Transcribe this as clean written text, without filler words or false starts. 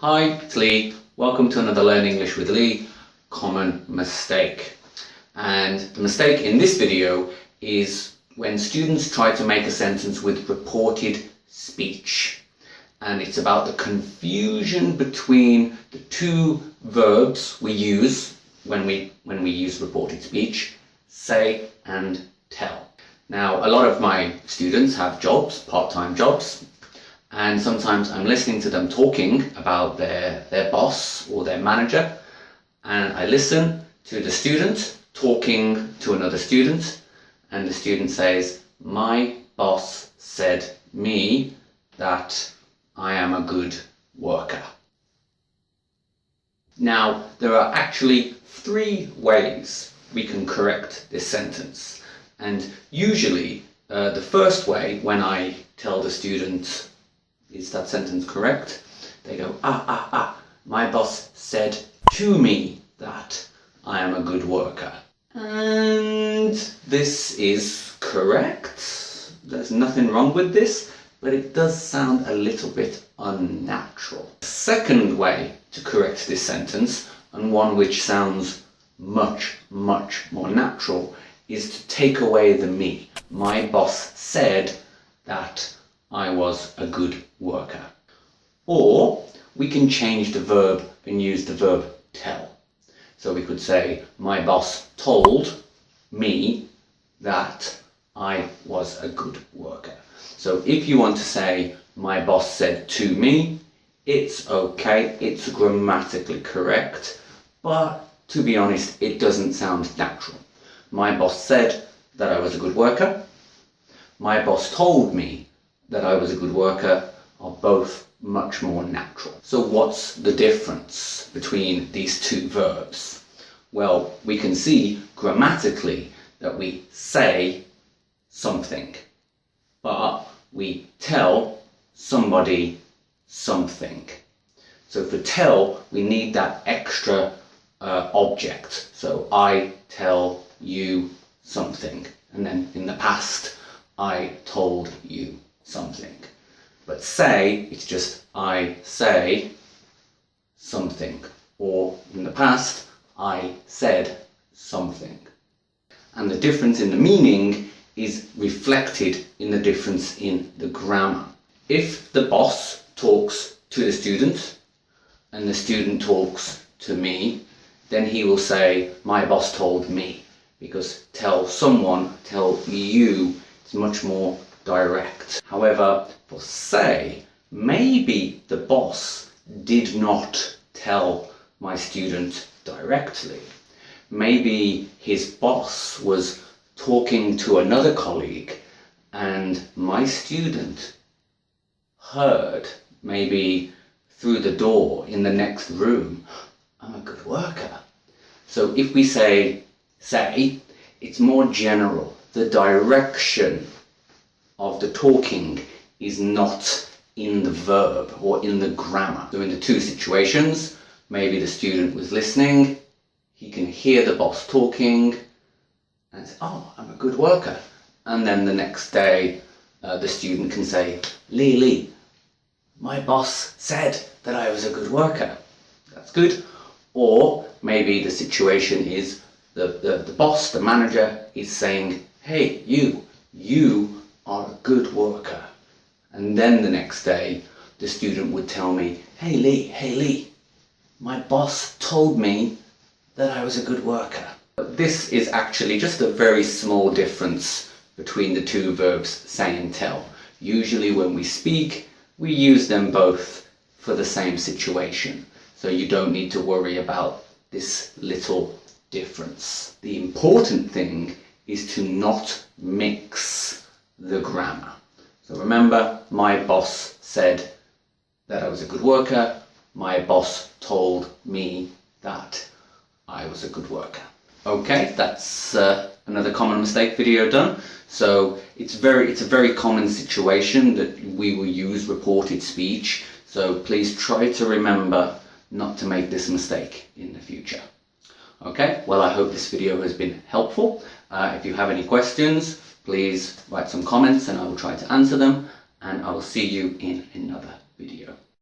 Hi, it's Lee. Welcome to another Learn English with Lee common mistake. And the mistake in this video is when students try to make a sentence with reported speech. And it's about the confusion between the two verbs we use when we use reported speech, say and tell. Now, a lot of my students have jobs, part-time jobs, and sometimes I'm listening to them talking about their boss or their manager, and I listen to the student talking to another student, and the student says, "My boss said me that I am a good worker." Now, there are actually 3 ways we can correct this sentence. And usually, the first way, when I tell the student, "Is that sentence correct?" they go, my boss said to me that I am a good worker. And this is correct. There's nothing wrong with this, but it does sound a little bit unnatural. The second way to correct this sentence, and one which sounds much more natural, is to take away the me. My boss said that I was a good worker. Or we can change the verb and use the verb tell. So we could say, my boss told me that I was a good worker. So if you want to say, my boss said to me, it's okay, it's grammatically correct, but to be honest, it doesn't sound natural. My boss said that I was a good worker. My boss told me that I was a good worker are both much more natural. So what's the difference between these two verbs? Well, we can see grammatically that we say something, but we tell somebody something. So for tell, we need that extra object. So I tell you something, and then in the past, I told you something. But say, it's just I say something, or in the past, I said something. And the difference in the meaning is reflected in the difference in the grammar. If the boss talks to the student and the student talks to me, then he will say, my boss told me, because tell someone, tell you, is much more direct. However, for say, maybe the boss did not tell my student directly. Maybe his boss was talking to another colleague and my student heard, maybe through the door in the next room, I'm a good worker. So if we say, it's more general. The direction of the talking is not in the verb or in the grammar. So in the two situations, maybe the student was listening, he can hear the boss talking and say, oh, I'm a good worker. And then the next day, the student can say, Lee, my boss said that I was a good worker. That's good. Or maybe the situation is the boss, the manager, is saying, hey, you are a good worker. And then the next day, the student would tell me, hey Lee, my boss told me that I was a good worker. But this is actually just a very small difference between the two verbs say and tell. Usually when we speak, we use them both for the same situation. So you don't need to worry about this little difference. The important thing is to not mix the grammar. So remember, my boss said that I was a good worker. My boss told me that I was a good worker. Okay, that's another common mistake video done. So it's a very common situation that we will use reported speech. So please try to remember not to make this mistake in the future. Okay, well, I hope this video has been helpful. If you have any questions, please write some comments and I will try to answer them, and I will see you in another